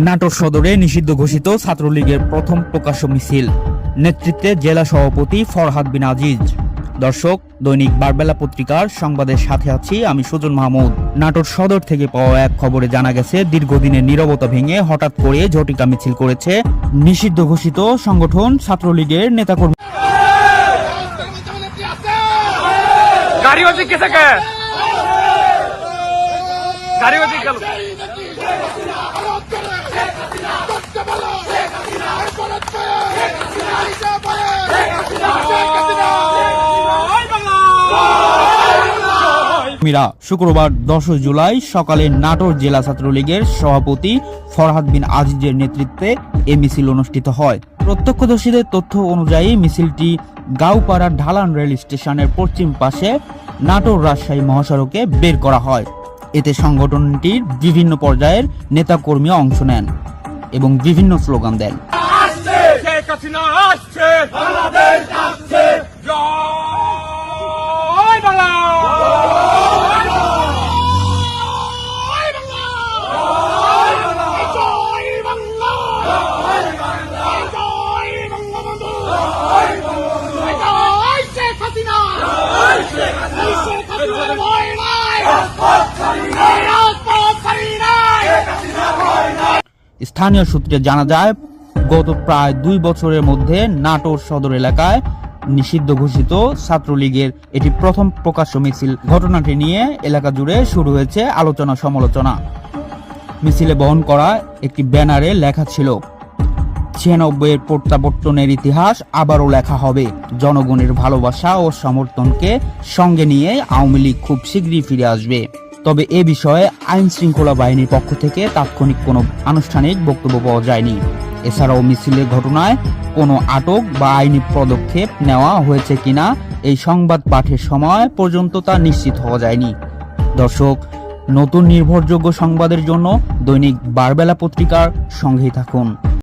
নাটোর সদরে নিষিদ্ধ ঘোষিত ছাত্রলীগের প্রথম প্রকাশ্য মিছিল, নেতৃত্বে জেলা সভাপতি ফরহাদ বিন আজিজ। দর্শক, দৈনিক বারবেলা পত্রিকার সংবাদের সাথে আছি আমি সুজন মাহমুদ। নাটোর সদর থেকে পাওয়া এক খবরে জানা গেছে, দীর্ঘদিনের নীরবতা ভেঙে হঠাৎ করে ঝটিকা মিছিল করেছে নিষিদ্ধ ঘোষিত সংগঠন ছাত্রলীগের নেতাকর্মী। শুক্রবার 10 জুলাই সকালে নাটোর জেলা ছাত্রলীগের সভাপতি ফরহাদ বিন আজিজের নেতৃত্বে এ মিছিল অনুষ্ঠিত হয়। প্রত্যক্ষদর্শীদের তথ্য অনুযায়ী মিছিলটি গাউপাড়া ঢালান রেল স্টেশনের পশ্চিম পাশে নাটোর রাজশাহী মহাসড়কে বের করা হয়। এতে সংগঠনটির বিভিন্ন পর্যায়ের নেতাকর্মী অংশ নেন এবং বিভিন্ন স্লোগান দেন। স্থানীয় সূত্রে জানা যায়, গত প্রায় 2 বছরের মধ্যে নাটোর সদর এলাকায় নিষিদ্ধ ঘোষিত ছাত্রলীগের এটি প্রথম প্রকাশ্য মিছিল। ঘটনাটি নিয়ে এলাকা জুড়ে শুরু হয়েছে আলোচনা সমালোচনা। মিছিলে বহন করা একটি ব্যানারে লেখা ছিল, 96 এর প্রত্যাবর্তনের ইতিহাস আবারও লেখা হবে। জনগণের ভালোবাসা ও সমর্থনকে সঙ্গে নিয়ে আওয়ামী লীগ খুব শীঘ্রই ফিরে আসবে। তবে এ বিষয়ে আইন শৃঙ্খলা বাহিনীর পক্ষ থেকে তাৎক্ষণিক কোনো আনুষ্ঠানিক বক্তব্য পাওয়া যায়নি। এছাড়াও মিছিলের ঘটনায় কোনো আটক বা আইনি পদক্ষেপ নেওয়া হয়েছে কিনা এই সংবাদ পাঠের সময় পর্যন্ত তা নিশ্চিত হওয়া যায়নি। দর্শক, নতুন নির্ভরযোগ্য সংবাদের জন্য দৈনিক বারবেলা পত্রিকার সঙ্গেই থাকুন।